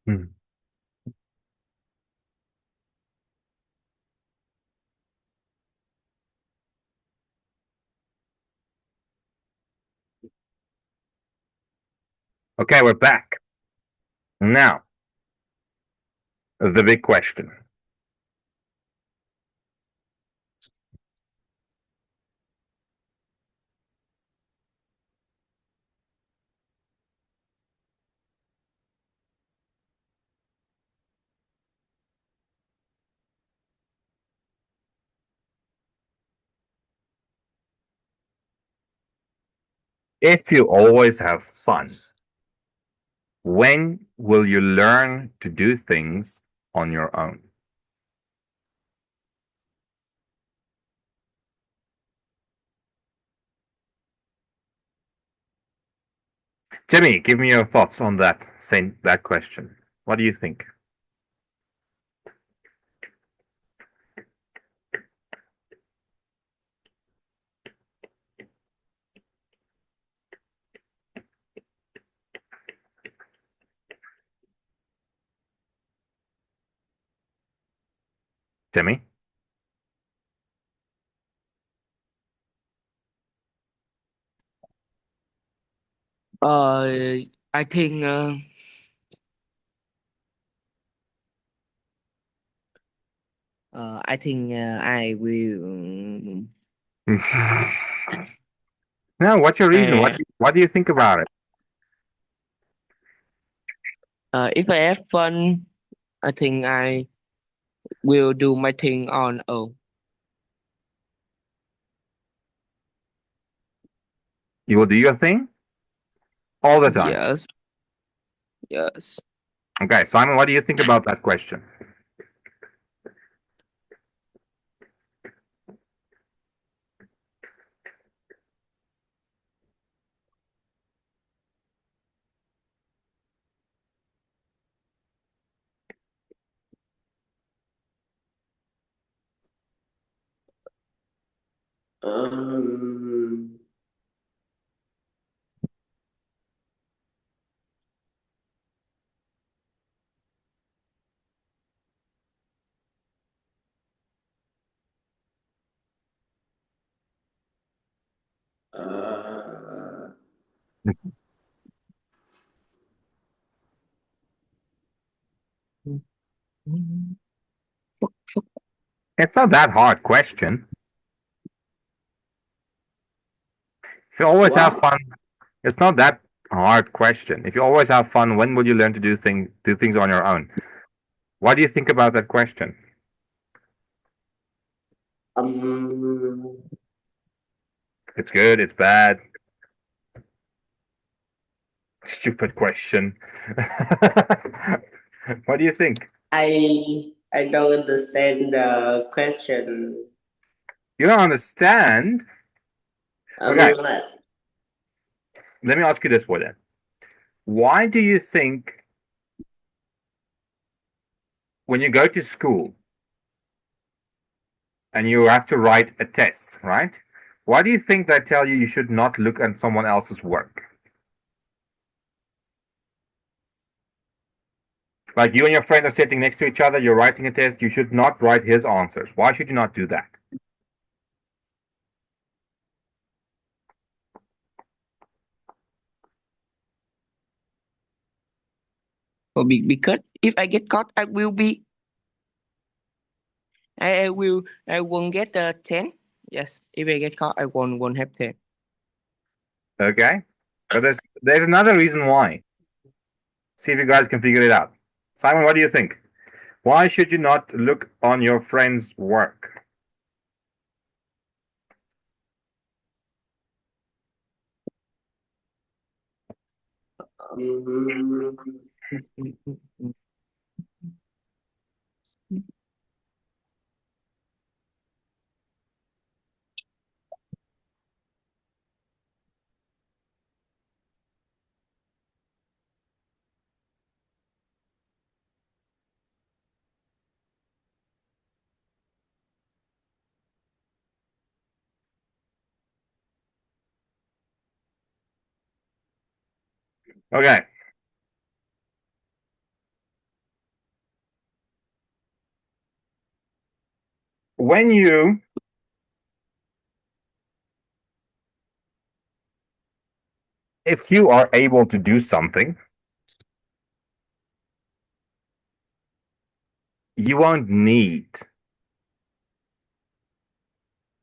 Hmm. Okay, we're back. Now, the big question. If you always have fun, when will you learn to do things on your own? Jimmy, give me your thoughts on that question. What do you think? Jimmy? Uh, I think I will. No, what's your reason? Uh, What do you think about it? if I have fun, I think I will do my thing on own. You will do your thing all the time. Yes, yes. Okay, Simon, what do you think about that question? Um, uh, It's not that hard question. If you always have what? fun, it's not that hard question. If you always have fun, when will you learn to do things on your own? What do you think about that question? Um, It's good, it's bad. Stupid question. What do you think? I don't understand the question. You don't understand? Okay, What? let me ask you this way then. Why do you think when you go to school and you have to write a test, right? Why do you think they tell you should not look at someone else's work? Like you and your friend are sitting next to each other, you're writing a test, you should not write his answers. Why should you not do that? Because if I get caught, I won't get the 10. Yes, if I get caught, I won't have 10. Okay? But there's another reason why. See if you guys can figure it out. Simon, what do you think? Why should you not look on your friend's work? Um, Okay. When you if you are able to do something, you won't need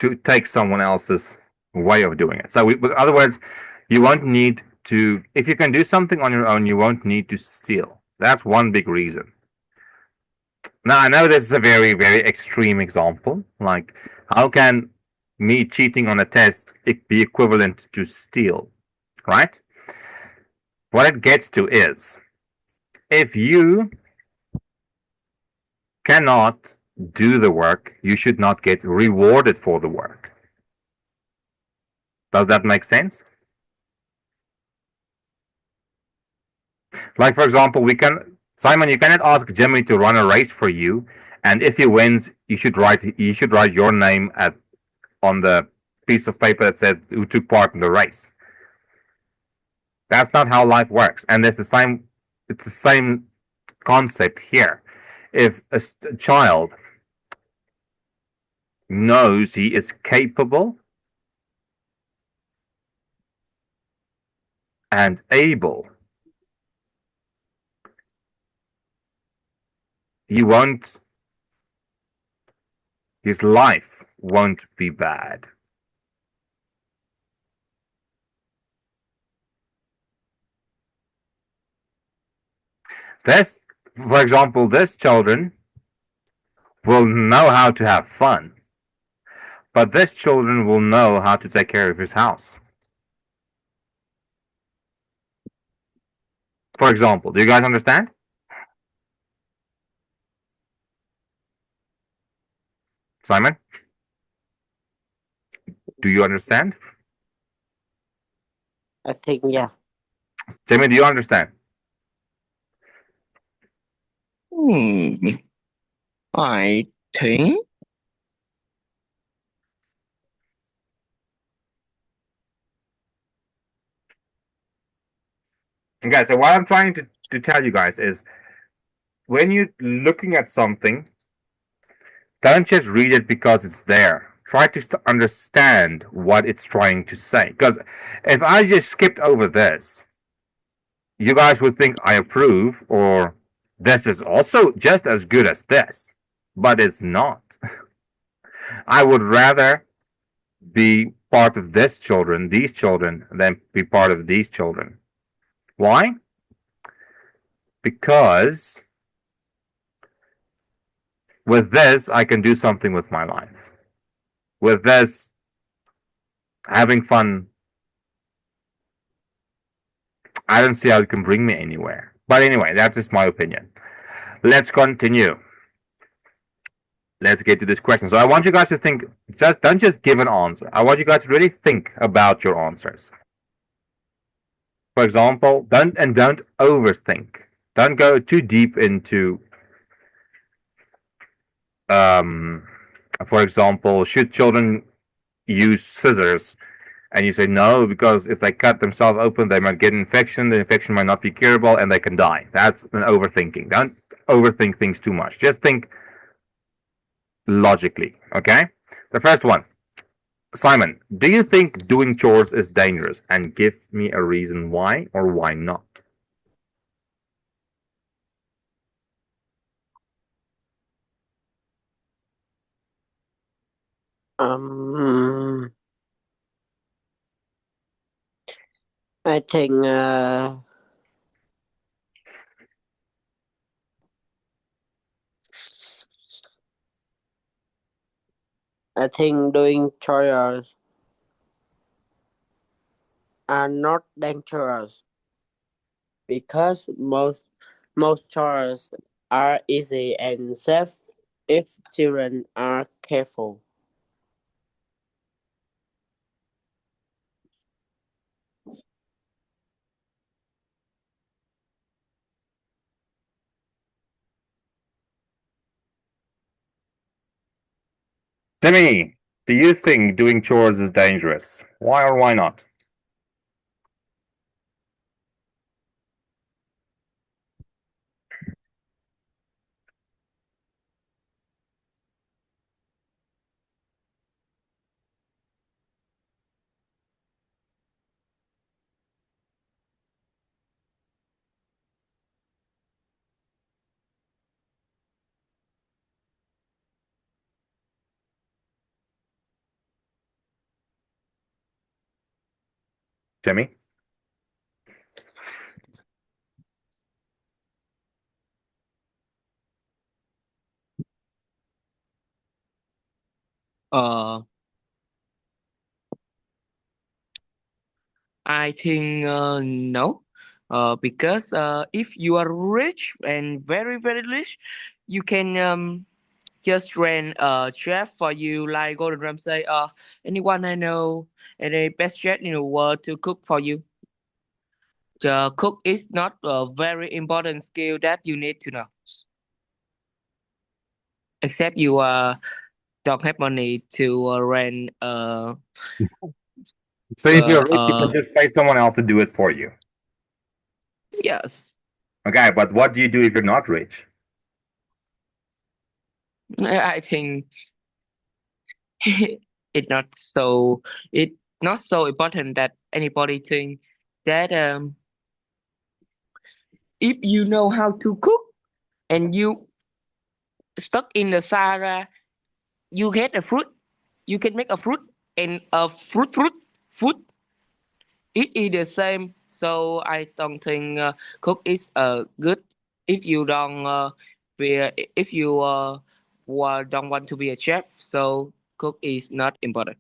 to take someone else's way of doing it. So, in other words, you won't need to, if you can do something on your own, you won't need to steal. That's one big reason. Now, I know this is a very, very extreme example. Like, how can me cheating on a test be equivalent to steal, right? What it gets to is if you cannot do the work, you should not get rewarded for the work. Does that make sense? Like, for example, Simon, you cannot ask Jimmy to run a race for you, and if he wins, you should write your name on the piece of paper that said who took part in the race. That's not how life works, and it's the same concept here. If a child knows he is capable and able, his life won't be bad. This, for example, this children will know how to have fun, but this children will know how to take care of his house. For example, do you guys understand? Simon, do you understand? I think yeah. Jimmy, do you understand? I think Okay, so what I'm trying to tell you guys is when you're looking at something, don't just read it because it's there. Try to understand what it's trying to say. Because if I just skipped over this, you guys would think I approve or this is also just as good as this, but it's not. I would rather be part of these children, than be part of these children. Why? Because with this, I can do something with my life. With this, having fun, I don't see how it can bring me anywhere. But anyway, that's just my opinion. Let's continue. Let's get to this question. So I want you guys to think, don't just give an answer. I want you guys to really think about your answers. For example, don't overthink. Don't go too deep into for example, should children use scissors? And you say no, because if they cut themselves open, they might get an infection. The infection might not be curable, and they can die. That's an overthinking. Don't overthink things too much. Just think logically. Okay. The first one, Simon. Do you think doing chores is dangerous? And give me a reason why or why not. Um, I think doing chores are not dangerous because most chores are easy and safe if children are careful. Timmy, do you think doing chores is dangerous? Why or why not? Jimmy? Uh, I think no. Because if you are rich and very very rich, you can just rent a chef for you like Gordon Ramsay. Anyone I know, any best chef in the world to cook for you. The cook is not a very important skill that you need to know. Except you don't have money to rent So if you're rich, you can uh just pay someone else to do it for you. yes. Okay, but what do you do if you're not rich? I think it's not so it's not so important that anybody think that if you know how to cook and you stuck in the Sahara, you get a fruit, you can make a fruit and a fruit. It is the same. So I don't think cook is good if you don't if you don't want to be a chef. So cook is not important.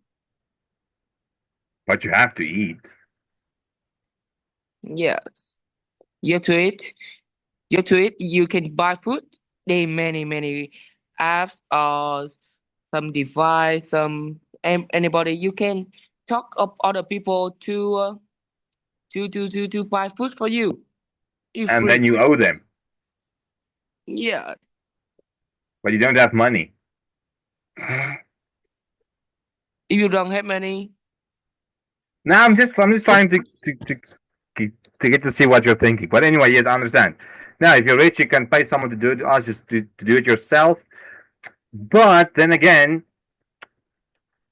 But you have to eat. Yes, you have to eat. You have to eat. You can buy food. There are many apps or some device, some anybody. You can talk of other people to buy food for you. It's And then free. you owe them, Yeah. but you don't have money. If you don't have money, Now I'm just trying to get to see what you're thinking. But anyway, yes, I understand. Now, if you're rich, you can pay someone to do it, or just to do it yourself. But then again,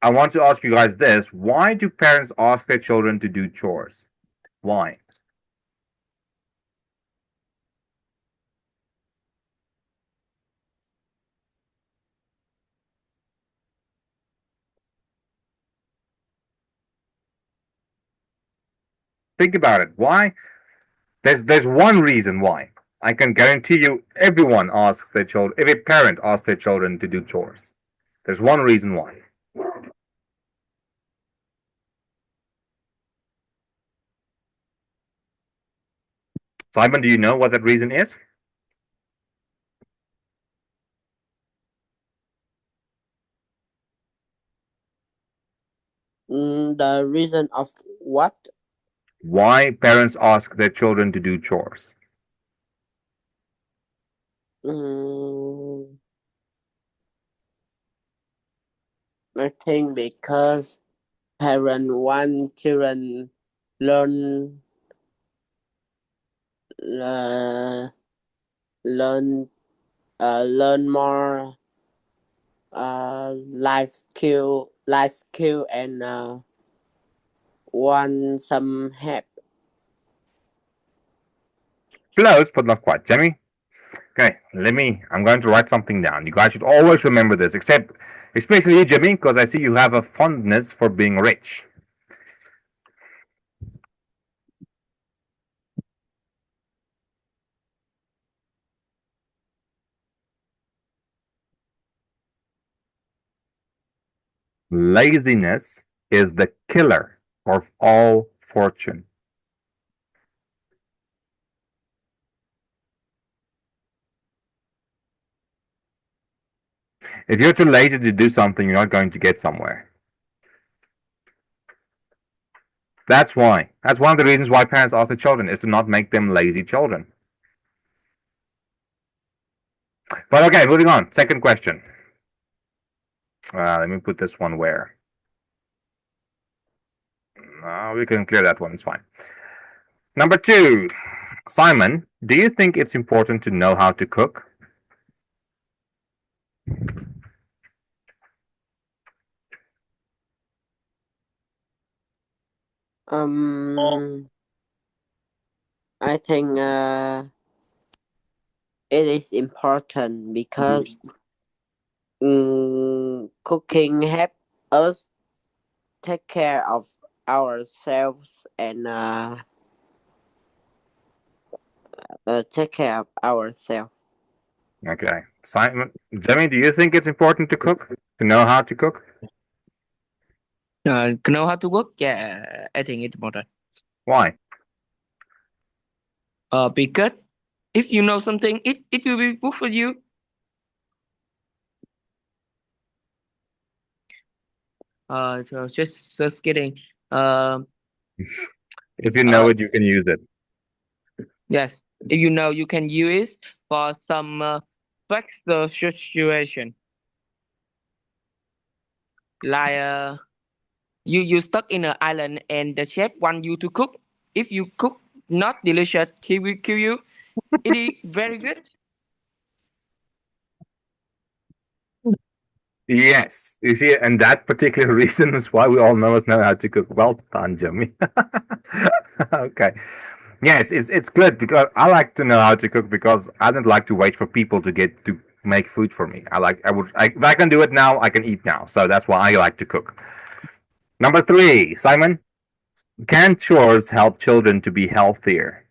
I want to ask you guys this: why do parents ask their children to do chores? Why? Think about it. Why? There's one reason why. I can guarantee you, everyone asks their children. Every parent asks their children to do chores. There's one reason why. Simon, do you know what that reason is? The reason of what? Why parents ask their children to do chores? Mm, I think because parents want children learn uh, learn learn more life skill and want some help. Close, but not quite. Jamie? Okay, I'm going to write something down. You guys should always remember this, especially you, Jimmy, because I see you have a fondness for being rich. Laziness is the killer of all fortune. If you're too lazy to do something, you're not going to get somewhere. That's why. That's one of the reasons why parents ask their children is to not make them lazy children. But okay, moving on. Second question. Let me put this one where. We can clear that one. It's fine. Number 2. Simon, do you think it's important to know how to cook? I think it is important because cooking help us take care of ourselves and take care of ourselves. Okay. Simon, Jimmy, do you think it's important to cook? To know how to cook? Know how to cook? Yeah, I think it's important. Why? Because if you know something, it will be good for you. So just kidding. Um, If you know uh, it, you can use it. yes. If you know, you can use it for some special situation. Like you stuck in an island and the chef want you to cook. If you cook not delicious, he will kill you. It is very good. Yes. You see, and that particular reason is why we all know how to cook. Well done, Jimmy. Okay. Yes, it's good because I like to know how to cook because I don't like to wait for people to get to make food for me. If I can do it now, I can eat now. So that's why I like to cook. Number three, Simon, can chores help children to be healthier?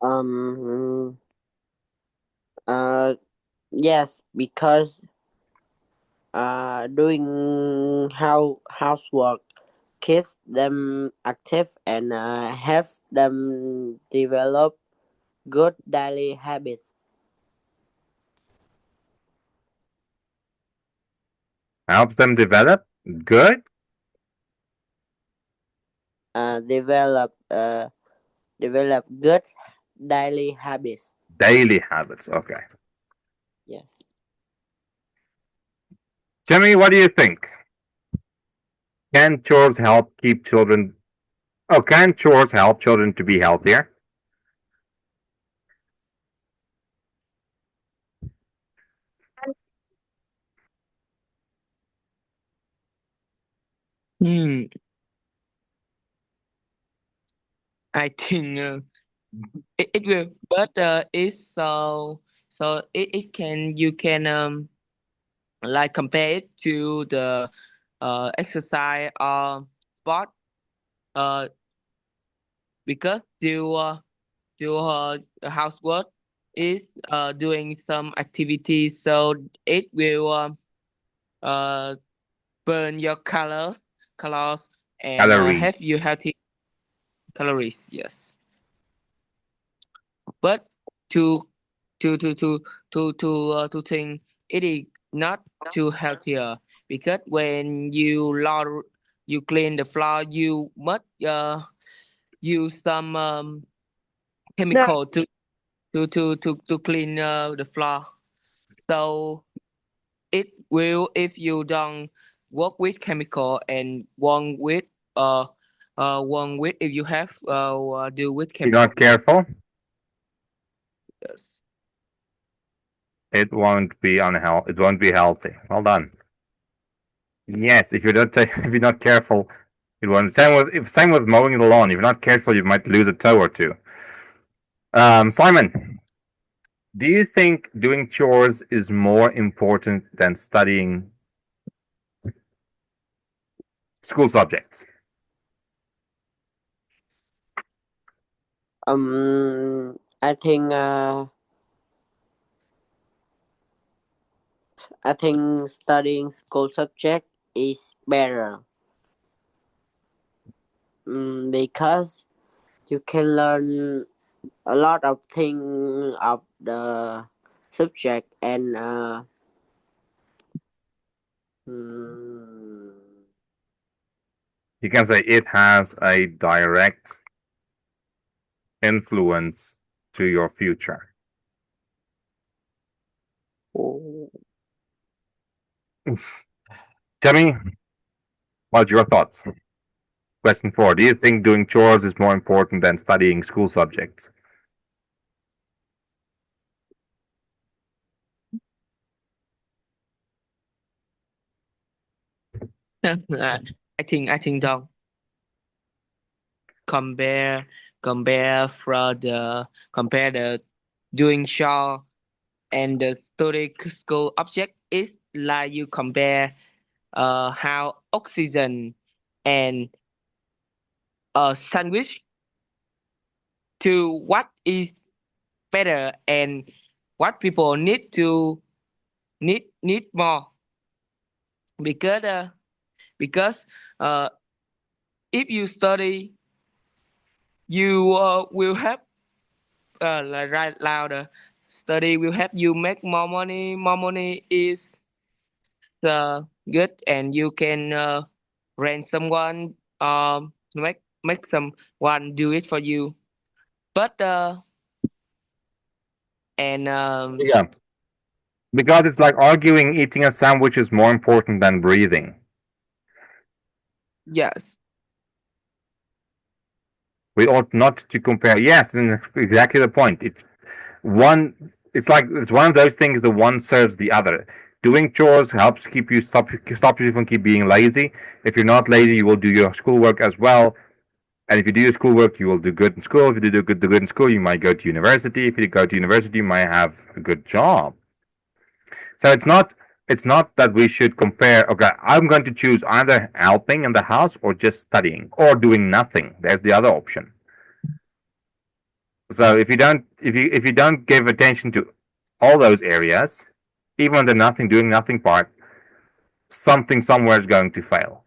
Um. Uh. Yes, because doing housework keeps them active and helps them develop good daily habits. Helps them develop? Good. Develop develop good daily habits. Daily habits. Okay. Yes. Jimmy, what do you think? Can chores help keep children? Oh, can chores help children to be healthier? Hmm. I think it will, but it's it can you can like compare it to the exercise or sport uh because housework is doing some activities so it will uh burn your colors and Calories. have you healthy calories. Yes, but to to think it is not too healthier because when you clean the floor you must use some No. chemical to clean the floor. So it will if you don't work with chemical and uh one with if you have do with If you're not chemical. careful, Yes. it won't be unhealthy. It won't be healthy. Well done. Yes, if you're not if you're not careful, it won't. Same with mowing the lawn. If you're not careful, you might lose a toe or two. Simon, do you think doing chores is more important than studying school subjects? I think studying school subject is better. Because you can learn a lot of things of the subject and mm, You can say it has a direct influence to your future. Jamie, what's your thoughts? Question four. Do you think doing chores is more important than studying school subjects? I think don't compare compare the doing show and the study school object is like you compare how oxygen and a sandwich to what is better and what people need more because because uh, if you study you will have like right louder study will help you make more money is good and you can rent someone make someone do it for you but and Yeah, because it's like arguing eating a sandwich is more important than breathing. yes We ought not to compare. Yes, and exactly the point. One. It's like it's one of those things. The one serves the other. Doing chores helps stop you from keep being lazy. If you're not lazy, you will do your schoolwork as well. And if you do your schoolwork, you will do good in school. If you do good in school, you might go to university. If you go to university, you might have a good job. So it's not that we should compare. Okay, I'm going to choose either helping in the house or just studying or doing nothing. There's the other option. So if you don't give attention to all those areas, even the nothing doing nothing part, something somewhere is going to fail.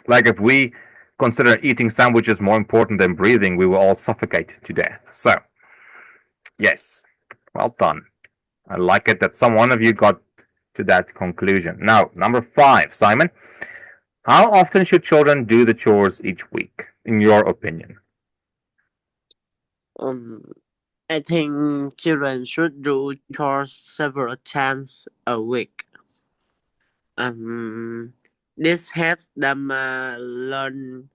Like if we consider eating sandwiches more important than breathing, we will all suffocate to death. So yes, well done. I like it that some one of you got to that conclusion. Now, number 5, Simon. How often should children do the chores each week, in your opinion? Um, I think children should do chores several times a week. Um, this helps them learn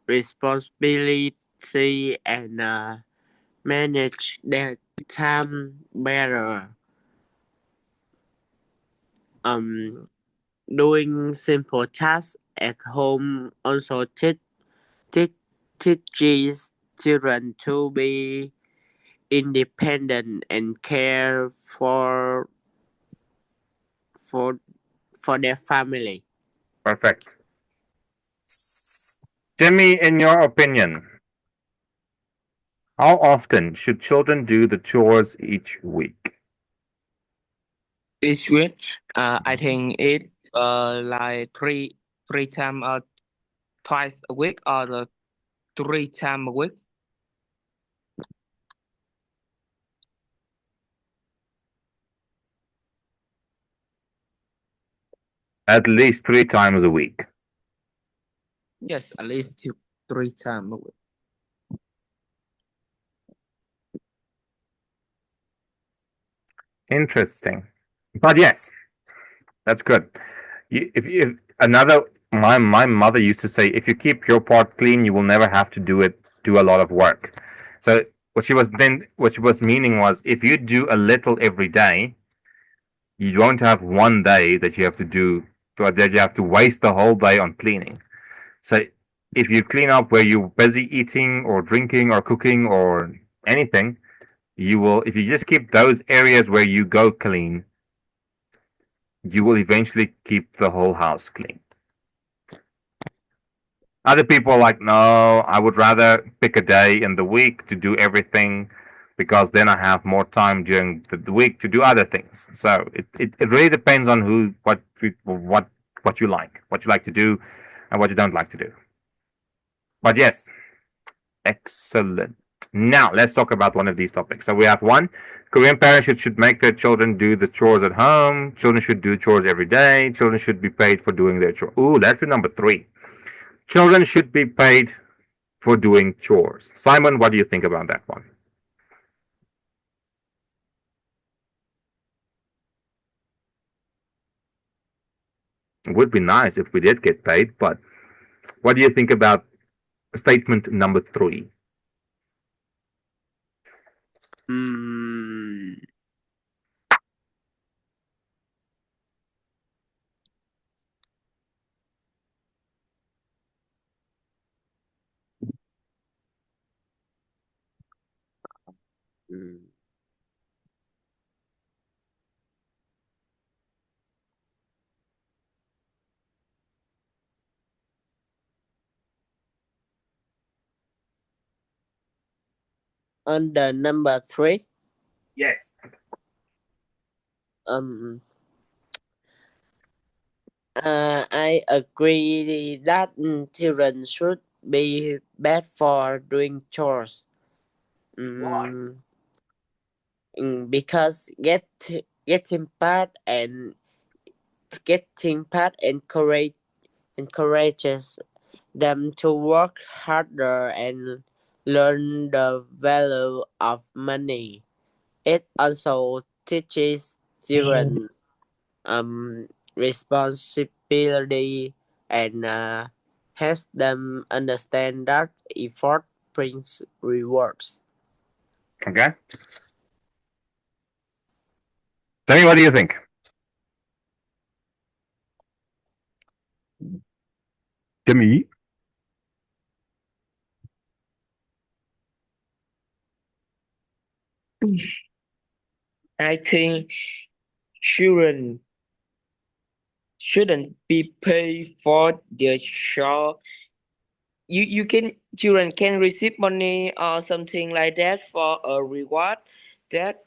responsibility and manage their time better. Um, doing simple tasks at home also teach, teaches children to be independent and care for for their family. Perfect. Jimmy, in your opinion, how often should children do the chores each week? each week I think it like three time or twice a week or the 3 time a week. At least 3 times a week. Yes, at least 3 time a week. Interesting. But yes, that's good. If another my mother used to say, if you keep your part clean, you will never have to do a lot of work. So what she was meaning was, if you do a little every day, you won't have one day that you have to do that you have to waste the whole day on cleaning. So if you clean up where you're busy eating or drinking or cooking or anything, you will if you just keep those areas where you go clean, you will eventually keep the whole house clean. Other people are like, no, I would rather pick a day in the week to do everything because then I have more time during the week to do other things. So it really depends on what what you like to do, and what you don't like to do. But yes, excellent. Now let's talk about one of these topics. So we have one: Korean parents should make their children do the chores at home. Children should do chores every day. Children should be paid for doing their chores. Ooh, that's the number 3. Children should be paid for doing chores. Simon, what do you think about that one? It would be nice if we did get paid, but what do you think about statement number 3? Mm, mm. On the number 3, Yes. um, I agree that children should be bad for doing chores. Why? Because getting part encourages them to work harder and learn the value of money. It also teaches children responsibility and helps them understand that effort brings rewards. Okay. Tell me, what do you think? Jimmy? I think children shouldn't be paid for their child. You can children can receive money or something like that for a reward that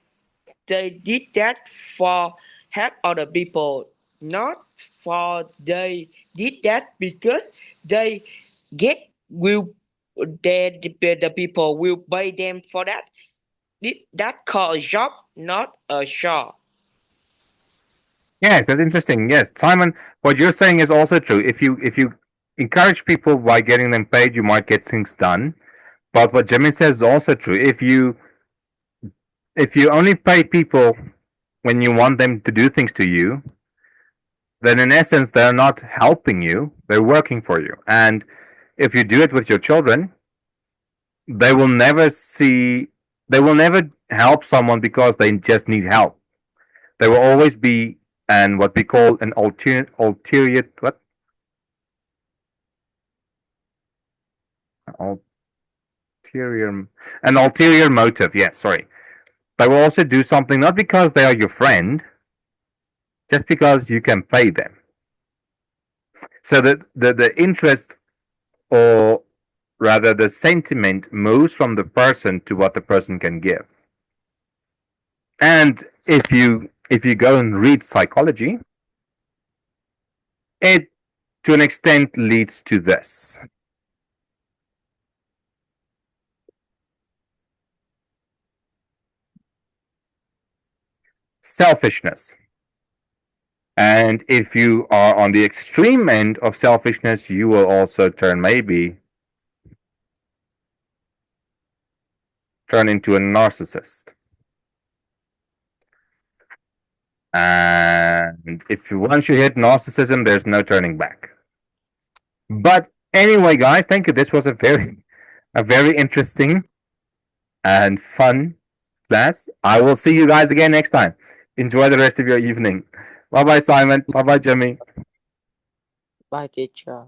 they did that for help other people, not for they did that because they get will the people will pay them for that. That called a job, not a show. Yes, that's interesting. Yes, Simon, what you're saying is also true. If you encourage people by getting them paid, you might get things done. But what Jimmy says is also true. If you only pay people when you want them to do things to you, then in essence they're not helping you, they're working for you. And if you do it with your children, they will never see they will never help someone because they just need help. There will always be an what we call an ulterior an ulterior motive. Yes, sorry. They will also do something not because they are your friend, just because you can pay them. So that the interest, or rather the sentiment, moves from the person to what the person can give. And if you go and read psychology, it to an extent leads to this. Selfishness. And if you are on the extreme end of selfishness, you will also turn into a narcissist. And if once you hit narcissism, there's no turning back. But anyway, guys, thank you. This was a very interesting and fun class. I will see you guys again next time. Enjoy the rest of your evening. Bye bye, Simon. Bye bye, Jimmy. Bye, teacher.